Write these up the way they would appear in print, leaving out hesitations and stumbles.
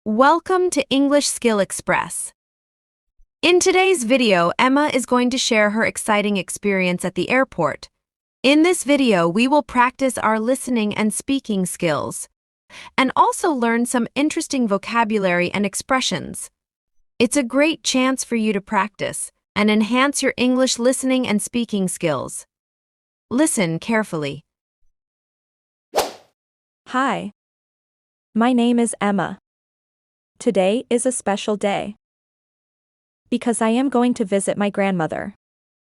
Welcome to English Skill Express. In today's video, Emma is going to share her exciting experience at the airport. In this video, we will practice our listening and speaking skills, and also learn some interesting vocabulary and expressions. It's a great chance for you to practice and enhance your English listening and speaking skills. Listen carefully. Hi. My name is Emma. Today is a special day because I am going to visit my grandmother.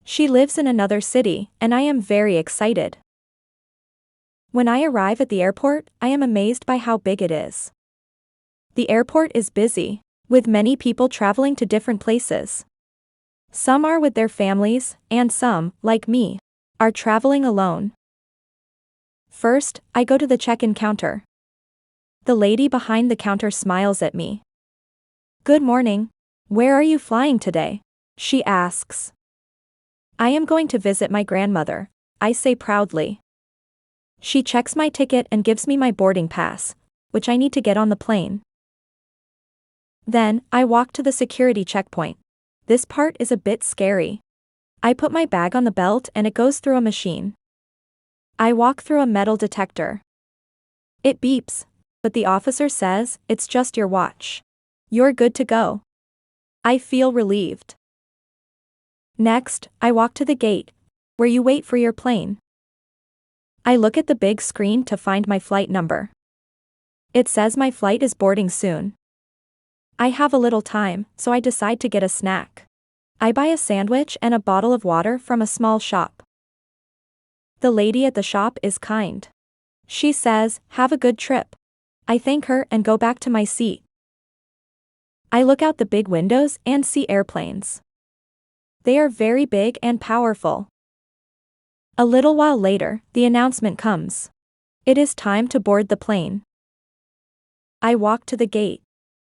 She lives in another city, and I am very excited. When I arrive at the airport, I am amazed by how big it is. The airport is busy, with many people traveling to different places. Some are with their families, and some, like me, are traveling alone. First, I go to the check-in counter. The lady behind the counter smiles at me. "Good morning. Where are you flying today?" she asks. "I am going to visit my grandmother," I say proudly. She checks my ticket and gives me my boarding pass, which I need to get on the plane. Then, I walk to the security checkpoint. This part is a bit scary. I put my bag on the belt and it goes through a machine. I walk through a metal detector. It beeps, but the officer says, "It's just your watch. You're good to go." I feel relieved. Next, I walk to the gate, where you wait for your plane. I look at the big screen to find my flight number. It says my flight is boarding soon. I have a little time, so I decide to get a snack. I buy a sandwich and a bottle of water from a small shop. The lady at the shop is kind. She says, "Have a good trip." I thank her and go back to my seat. I look out the big windows and see airplanes. They are very big and powerful. A little while later, the announcement comes. It is time to board the plane. I walk to the gate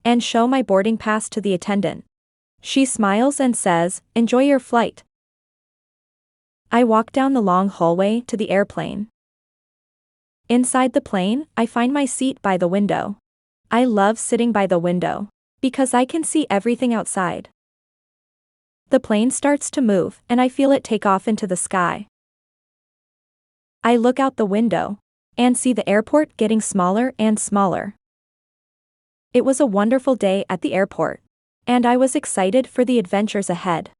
and show my boarding pass to the attendant. She smiles and says, "Enjoy your flight." I walk down the long hallway to the airplane. Inside the plane, I find my seat by the window. I love sitting by the window because I can see everything outside. The plane starts to move and I feel it take off into the sky. I look out the window and see the airport getting smaller and smaller. It was a wonderful day at the airport, and I was excited for the adventures ahead.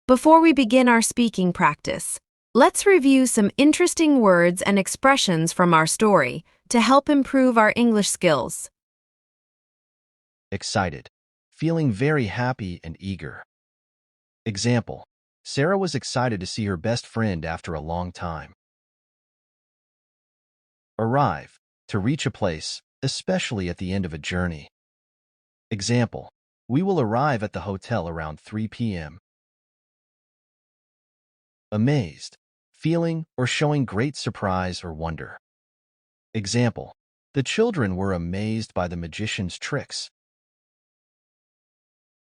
Before we begin our speaking practice, let's review some interesting words and expressions from our story to help improve our English skills. Excited. Feeling very happy and eager. Example. Sarah was excited to see her best friend after a long time. Arrive. To reach a place, especially at the end of a journey. Example. We will arrive at the hotel around 3 p.m. Amazed. Feeling or showing great surprise or wonder. Example. The children were amazed by the magician's tricks.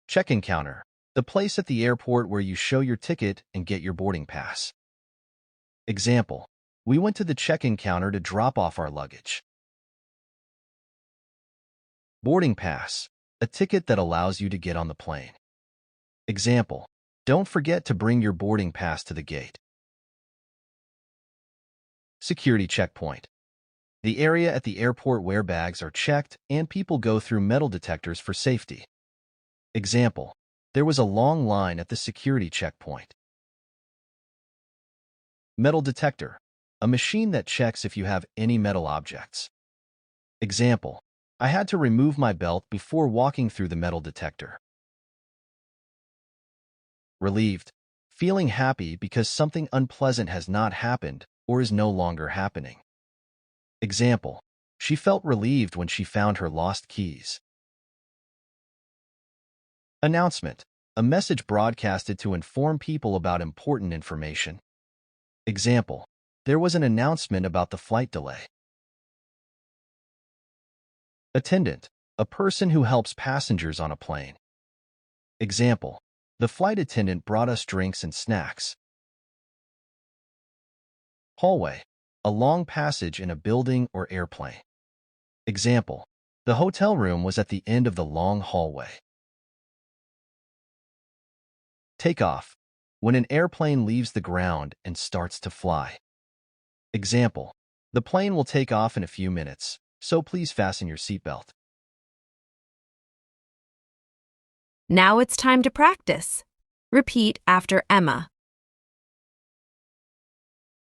Check-in counter. The place at the airport where you show your ticket and get your boarding pass. Example. We went to the check-in counter to drop off our luggage. Boarding pass. A ticket that allows you to get on the plane. Example. Don't forget to bring your boarding pass to the gate. Security checkpoint. The area at the airport where bags are checked and people go through metal detectors for safety. Example. There was a long line at the security checkpoint. Metal detector. A machine that checks if you have any metal objects. Example. I had to remove my belt before walking through the metal detector. Relieved. Feeling happy because something unpleasant has not happened or is no longer happening. Example. She felt relieved when she found her lost keys. Announcement. A message broadcasted to inform people about important information. Example. There was an announcement about the flight delay. Attendant. A person who helps passengers on a plane. Example. The flight attendant brought us drinks and snacks. Hallway. A long passage in a building or airplane. Example, the hotel room was at the end of the long hallway. Take off, when an airplane leaves the ground and starts to fly. Example, the plane will take off in a few minutes, so please fasten your seatbelt. Now it's time to practice. Repeat after Emma.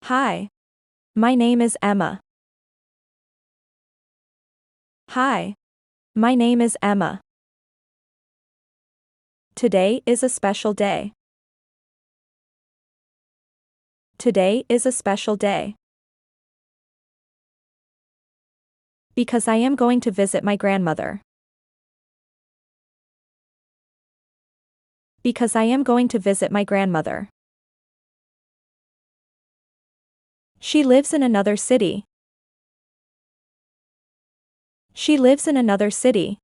Hi. My name is Emma. Hi. My name is Emma. Today is a special day. Today is a special day. Because I am going to visit my grandmother. Because I am going to visit my grandmother. She lives in another city. She lives in another city.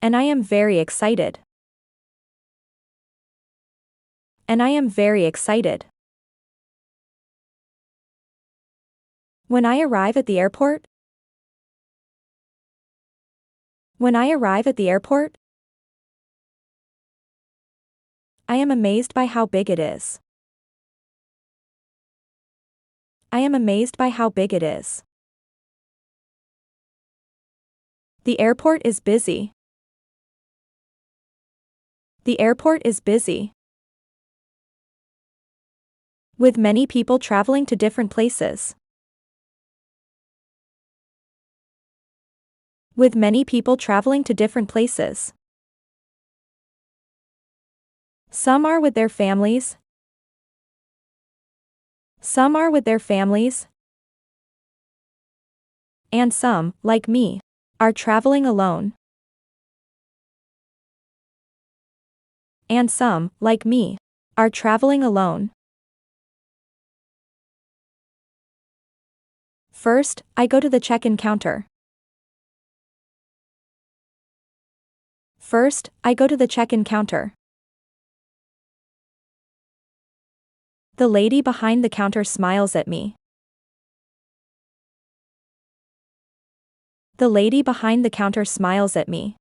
And I am very excited. And I am very excited. When I arrive at the airport. When I arrive at the airport, I am amazed by how big it is. I am amazed by how big it is. The airport is busy. The airport is busy. With many people traveling to different places. With many people traveling to different places. Some are with their families. Some are with their families. And some, like me, are traveling alone. And some, like me, are traveling alone. First, I go to the check-in counter. First, I go to the check-in counter. The lady behind the counter smiles at me. The lady behind the counter smiles at me.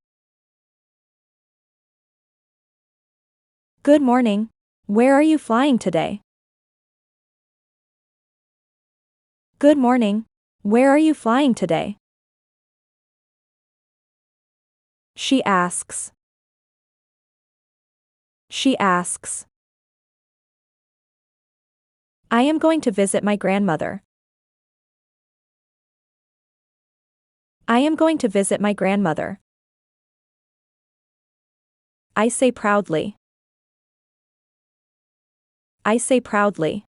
Good morning. Where are you flying today? Good morning. Where are you flying today? She asks. She asks. I am going to visit my grandmother. I am going to visit my grandmother. I say proudly. I say proudly.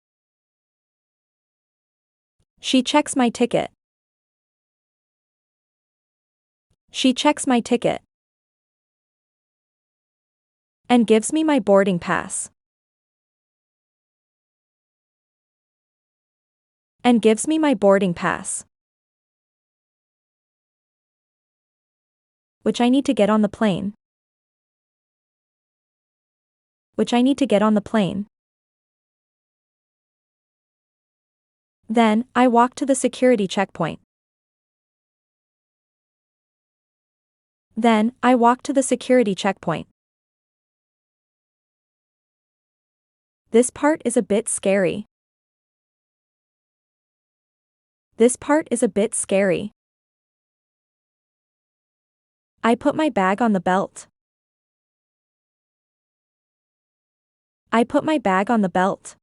She checks my ticket. She checks my ticket. And gives me my boarding pass. And gives me my boarding pass. Which I need to get on the plane. Which I need to get on the plane. Then, I walk to the security checkpoint. Then, I walk to the security checkpoint. This part is a bit scary. This part is a bit scary. I put my bag on the belt. I put my bag on the belt.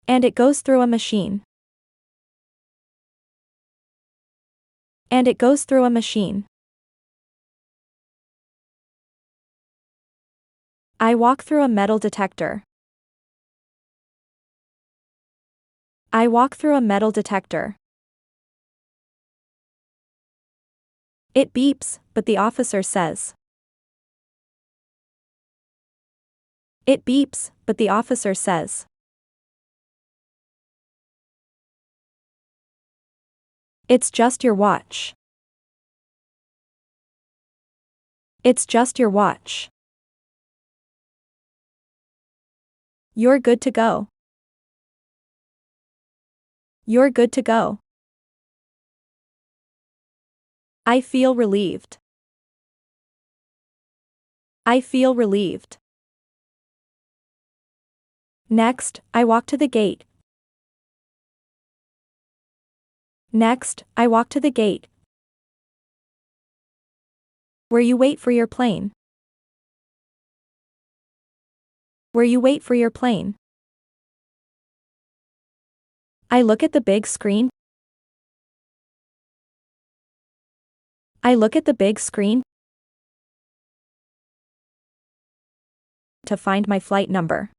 And it goes through a machine. And it goes through a machine. I walk through a metal detector. I walk through a metal detector. It beeps, but the officer says. It beeps, but the officer says. It's just your watch. It's just your watch. You're good to go. You're good to go. I feel relieved. I feel relieved. Next, I walk to the gate. Next, I walk to the gate, where you wait for your plane. Where you wait for your plane. I look at the big screen. I look at the big screen to find my flight number.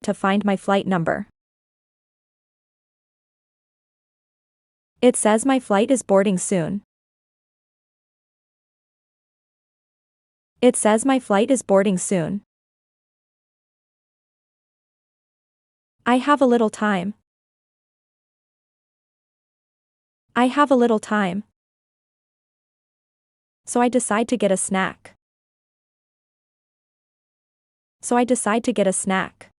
To find my flight number. It says my flight is boarding soon. It says my flight is boarding soon. I have a little time. I have a little time. So I decide to get a snack. So I decide to get a snack.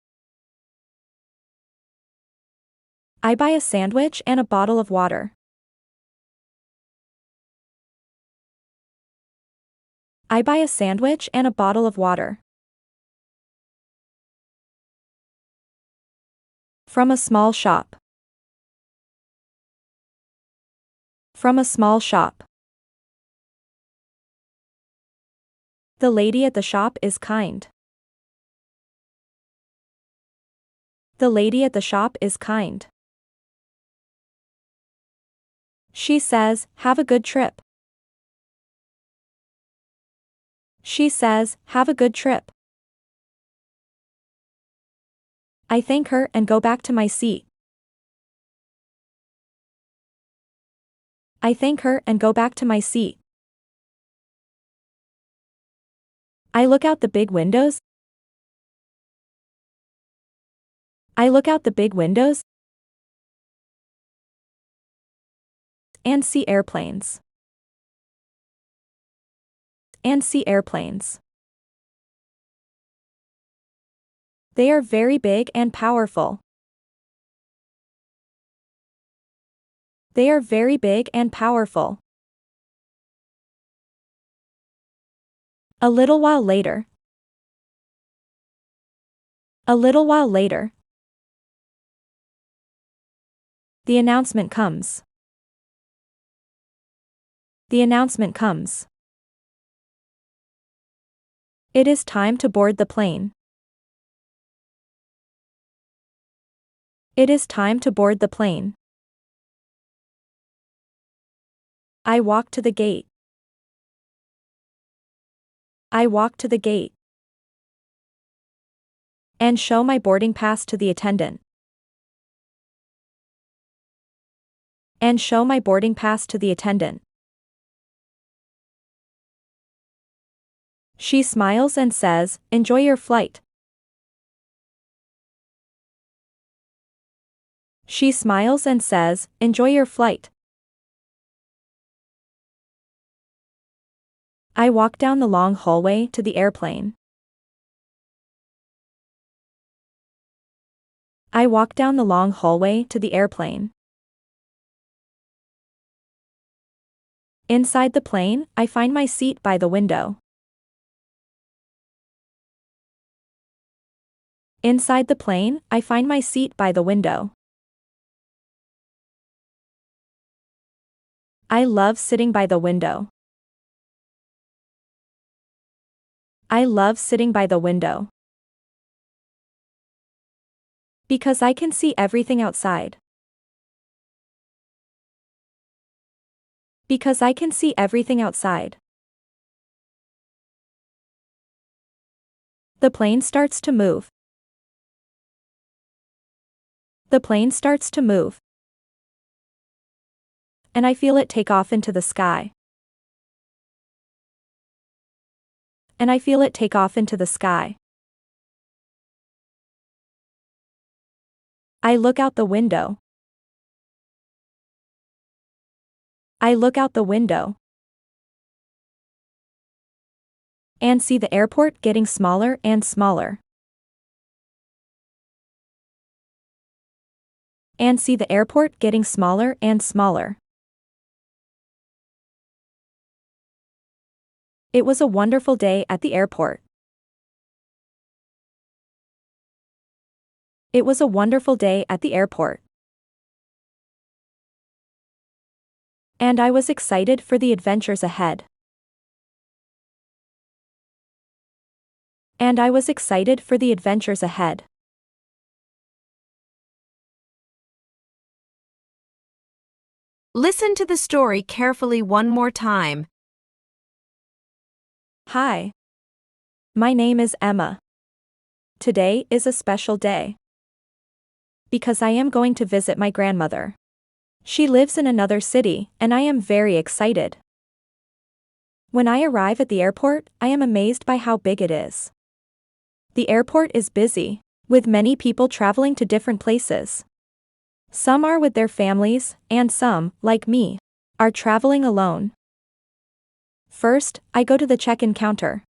I buy a sandwich and a bottle of water. I buy a sandwich and a bottle of water. From a small shop. From a small shop. The lady at the shop is kind. The lady at the shop is kind. She says, "Have a good trip." She says, "Have a good trip." I thank her and go back to my seat. I thank her and go back to my seat. I look out the big windows. I look out the big windows and see airplanes. And see airplanes. They are very big and powerful. They are very big and powerful. A little while later. A little while later. The announcement comes. The announcement comes. It is time to board the plane. It is time to board the plane. I walk to the gate. I walk to the gate and show my boarding pass to the attendant. And show my boarding pass to the attendant. She smiles and says, "Enjoy your flight." She smiles and says, "Enjoy your flight." I walk down the long hallway to the airplane. I walk down the long hallway to the airplane. Inside the plane, I find my seat by the window. Inside the plane, I find my seat by the window. I love sitting by the window. I love sitting by the window. Because I can see everything outside. Because I can see everything outside. The plane starts to move. The plane starts to move. And I feel it take off into the sky. And I feel it take off into the sky. I look out the window. I look out the window and see the airport getting smaller and smaller. and see the airport getting smaller and smaller. It was a wonderful day at the airport. It was a wonderful day at the airport. And I was excited for the adventures ahead. And I was excited for the adventures ahead. Listen to the story carefully one more time. Hi. My name is Emma. Today is a special day. Because I am going to visit my grandmother. She lives in another city, and I am very excited. When I arrive at the airport, I am amazed by how big it is. The airport is busy, with many people traveling to different places. Some are with their families, and some, like me, are traveling alone. First, I go to the check-in counter.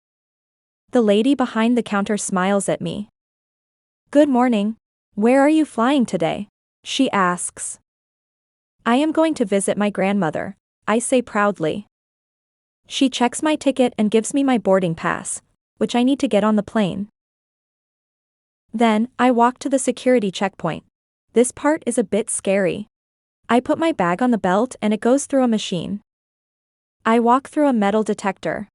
The lady behind the counter smiles at me. "Good morning. Where are you flying today?" she asks. "I am going to visit my grandmother," I say proudly. She checks my ticket and gives me my boarding pass, which I need to get on the plane. Then, I walk to the security checkpoint. This part is a bit scary. I put my bag on the belt and it goes through a machine. I walk through a metal detector.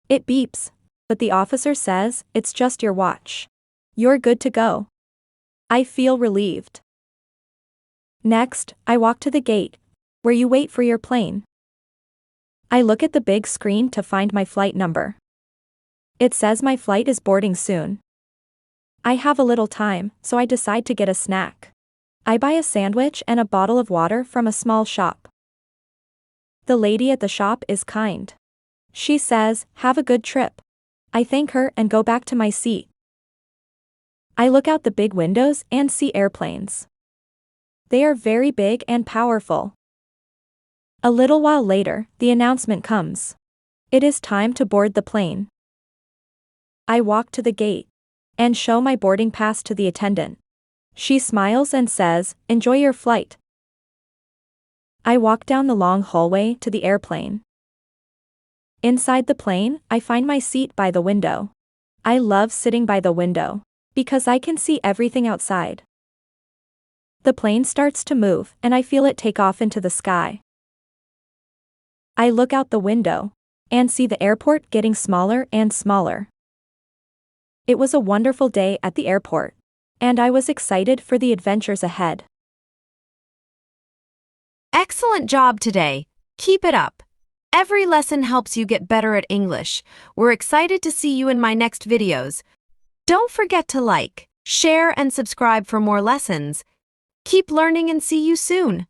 It beeps, but the officer says, "It's just your watch. You're good to go." I feel relieved. Next, I walk to the gate, where you wait for your plane. I look at the big screen to find my flight number. It says my flight is boarding soon. I have a little time, so I decide to get a snack. I buy a sandwich and a bottle of water from a small shop. The lady at the shop is kind. She says, "Have a good trip." I thank her and go back to my seat. I look out the big windows and see airplanes. They are very big and powerful. A little while later, the announcement comes. It is time to board the plane. I walk to the gate and show my boarding pass to the attendant. She smiles and says, "Enjoy your flight." I walk down the long hallway to the airplane. Inside the plane, I find my seat by the window. I love sitting by the window, because I can see everything outside. The plane starts to move and I feel it take off into the sky. I look out the window and see the airport getting smaller and smaller. It was a wonderful day at the airport, and I was excited for the adventures ahead. Excellent job today. Keep it up. Every lesson helps you get better at English. We're excited to see you in my next videos. Don't forget to like, share, and subscribe for more lessons. Keep learning and see you soon.